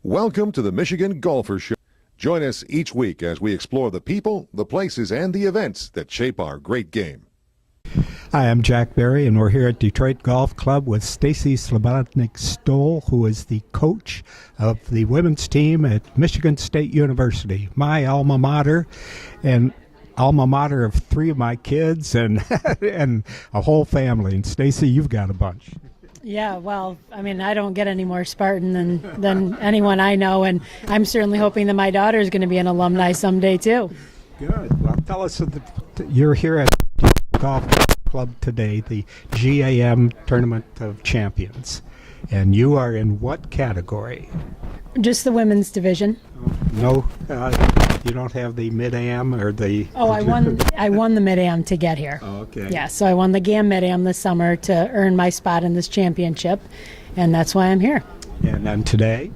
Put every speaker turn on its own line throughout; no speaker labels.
Welcome to the Michigan Golfer Show. Join us each week as we explore the people, the places, and the events that shape our great game.
Hi, I'm Jack Berry, and we're here at Detroit Golf Club with Stacy Slobodnik-Stoll, who is the coach of the women's team at Michigan State University, my alma mater, and alma mater of three of my kids and and a whole family. And Stacy, you've got a bunch.
Yeah, well, I mean, I don't get any more Spartan than anyone I know, and I'm certainly hoping that my daughter is going to be an alumni someday, too.
Good. Well, tell us, you're here at Golf Club today, the GAM Tournament of Champions, and you are in what category?
Just the women's division.
No, you don't have the mid-am or the...
Oh, I won the mid-am to get here.
Oh, okay.
Yeah, so I won the GAM mid-am this summer to earn my spot in this championship, and that's why I'm here.
And then today?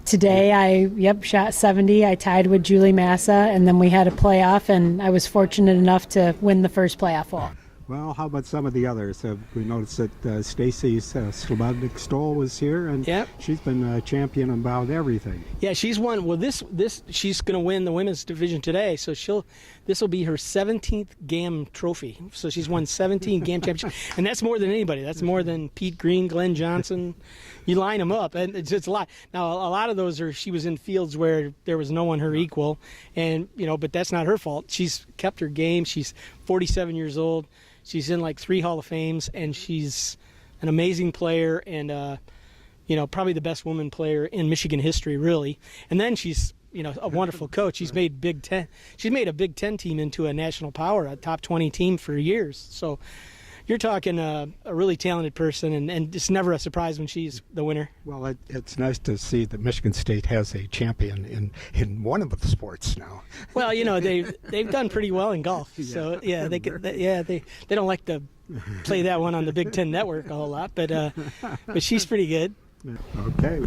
Today, I shot 70. I tied with Julie Massa, and then we had a playoff, and I was fortunate enough to win the first playoff hole.
Well, how about some of the others? We noticed that Stacy Slobodnik-Stoll was here, and she's been a champion about everything.
Yeah, she's won. Well, she's going to win the women's division today, so this will be her 17th GAM trophy. So she's won 17 GAM championships, and that's more than anybody. That's more than Pete Green, Glenn Johnson. You line them up, and it's a lot. Now, a lot of those she was in fields where there was no one her equal, and but that's not her fault. She's kept her game. She's 47 years old. She's in like 3 Hall of Fames, and she's an amazing player and, probably the best woman player in Michigan history, really. And then she's, a wonderful coach. She's made She's made a Big Ten team into a national power, a top 20 team for years. So you're talking a really talented person, and it's never a surprise when she's the winner.
Well, it's nice to see that Michigan State has a champion in one of the sports now.
Well, they've done pretty well in golf. So they don't like to play that one on the Big Ten Network a whole lot, but she's pretty good.
Okay.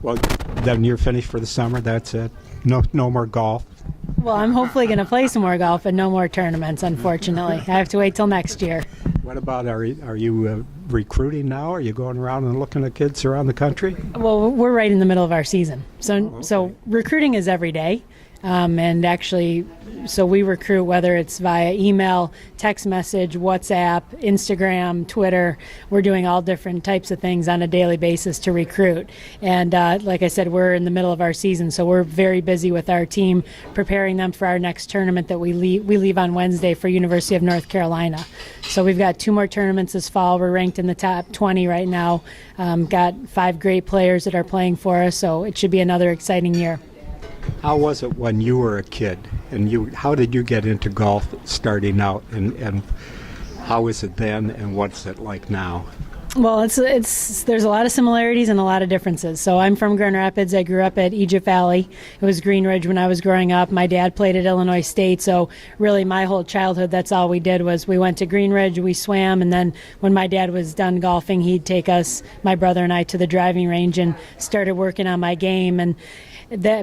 Well, then you're finished for the summer. That's it. No more golf.
Well, I'm hopefully going to play some more golf, but no more tournaments, unfortunately. I have to wait till next year.
What about, are you recruiting now? Are you going around and looking at kids around the country?
Well, we're right in the middle of our season. So recruiting is every day. And actually, so we recruit whether it's via email, text message, WhatsApp, Instagram, Twitter. We're doing all different types of things on a daily basis to recruit. And like I said, we're in the middle of our season, so we're very busy with our team preparing them for our next tournament that we leave on Wednesday for University of North Carolina. So we've got 2 more tournaments this fall. We're ranked in the top 20 right now. Got 5 great players that are playing for us, so it should be another exciting year.
How was it when you were a kid, and how did you get into golf starting out, and how is it then, and what's it like now?
Well, there's a lot of similarities and a lot of differences. So I'm from Grand Rapids. I grew up at Egypt Valley. It was Green Ridge when I was growing up. My dad played at Illinois State, so really my whole childhood, that's all we did was we went to Green Ridge, we swam, and then when my dad was done golfing, he'd take us, my brother and I, to the driving range and started working on my game. And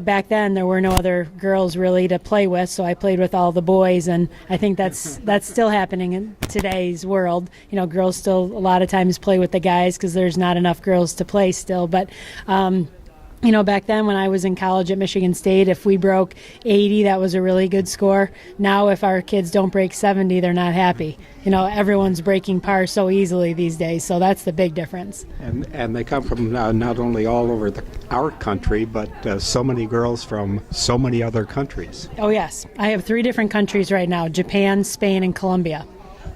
back then there were no other girls really to play with, so I played with all the boys, and I think that's still happening in today's world. Girls still a lot of times play with the guys because there's not enough girls to play still, but back then when I was in college at Michigan State, if we broke 80, that was a really good score. Now if our kids don't break 70, they're not happy. Everyone's breaking par so easily these days, so that's the big difference.
And they come from not only all over our country, but so many girls from so many other countries.
Oh, yes. I have 3 different countries right now, Japan, Spain, and Colombia.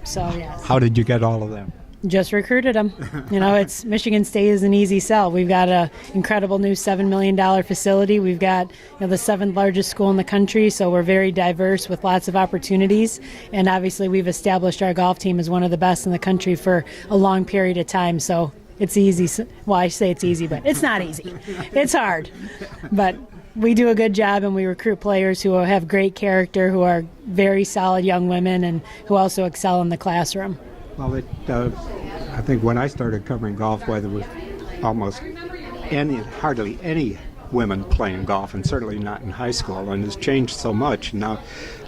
So, yes.
How did you get all of them?
Just recruited them. It's Michigan State is an easy sell. We've got an incredible new $7 million facility. We've got the 7th largest school in the country, so we're very diverse with lots of opportunities. And obviously we've established our golf team as one of the best in the country for a long period of time. So it's easy. Well, I say it's easy, but it's not easy. It's hard. But we do a good job, and we recruit players who have great character, who are very solid young women, and who also excel in the classroom.
Well, I think when I started covering golf, there was hardly any women playing golf, and certainly not in high school, and it's changed so much. Now,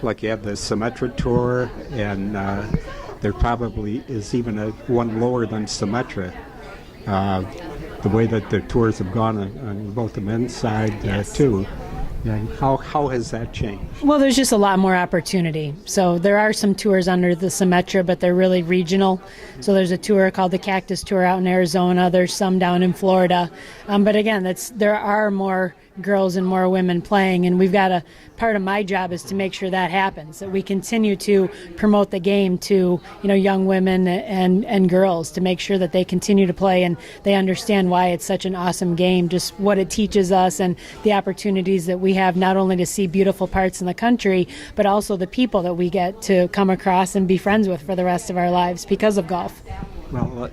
like you have the Symetra Tour, and there probably is even one lower than Symetra. the way that the tours have gone on both the men's side too. And how has that changed?
Well, there's just a lot more opportunity. So there are some tours under the Symetra, but they're really regional. So there's a tour called the Cactus Tour out in Arizona. There's some down in Florida. But again, there are more girls and more women playing, and we've got part of my job is to make sure that happens, that we continue to promote the game to young women and girls, to make sure that they continue to play and they understand why it's such an awesome game, just what it teaches us and the opportunities that we have, not only to see beautiful parts in the country, but also the people that we get to come across and be friends with for the rest of our lives because of golf.
Well,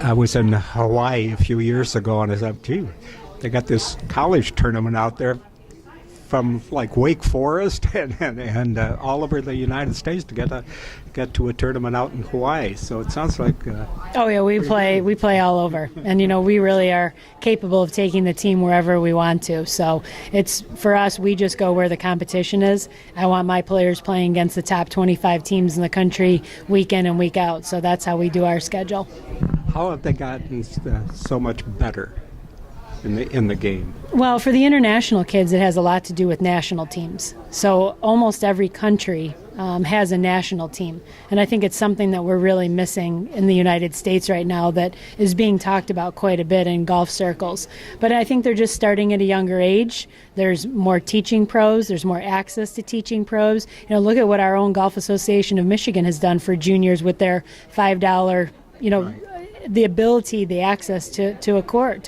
I was in Hawaii a few years ago, and I said, gee, they got this college tournament out there from like Wake Forest and all over the United States to get to a tournament out in Hawaii. So it sounds like
oh yeah, we play all over, and we really are capable of taking the team wherever we want to. So it's for us, we just go where the competition is. I want my players playing against the top 25 teams in the country week in and week out. So that's how we do our schedule.
How have they gotten so much better in the game?
Well, for the international kids, it has a lot to do with national teams. So almost every country has a national team. And I think it's something that we're really missing in the United States right now that is being talked about quite a bit in golf circles. But I think they're just starting at a younger age. There's more teaching pros. There's more access to teaching pros. Look at what our own Golf Association of Michigan has done for juniors with their $5, right, the ability, the access to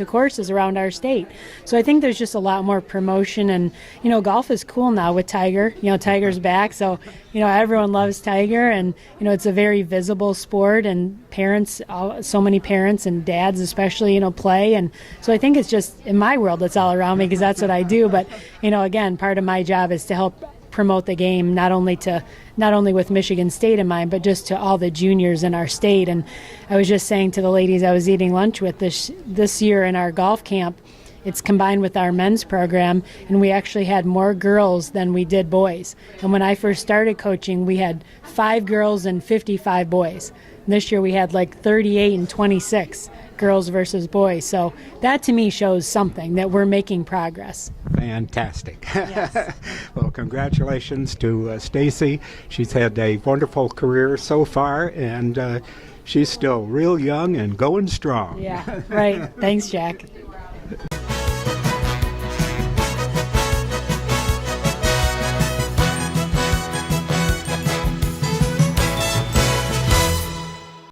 courses around our state. So I think there's just a lot more promotion, and golf is cool now with Tiger. Tiger's back, so everyone loves Tiger, and it's a very visible sport, and parents, so many parents and dads especially, play. And so I think it's just, in my world, it's all around me because that's what I do. But again, part of my job is to help promote the game, not only with Michigan State in mind, but just to all the juniors in our state. And I was just saying to the ladies I was eating lunch with this year in our golf camp, it's combined with our men's program, and we actually had more girls than we did boys. And when I first started coaching, we had 5 girls and 55 boys. And this year we had like 38 and 26 girls versus boys. So that to me shows something, that we're making progress.
Fantastic.
Yes.
Well, congratulations to Stacy. She's had a wonderful career so far, and she's still real young and going strong.
Yeah, right. Thanks, Jack.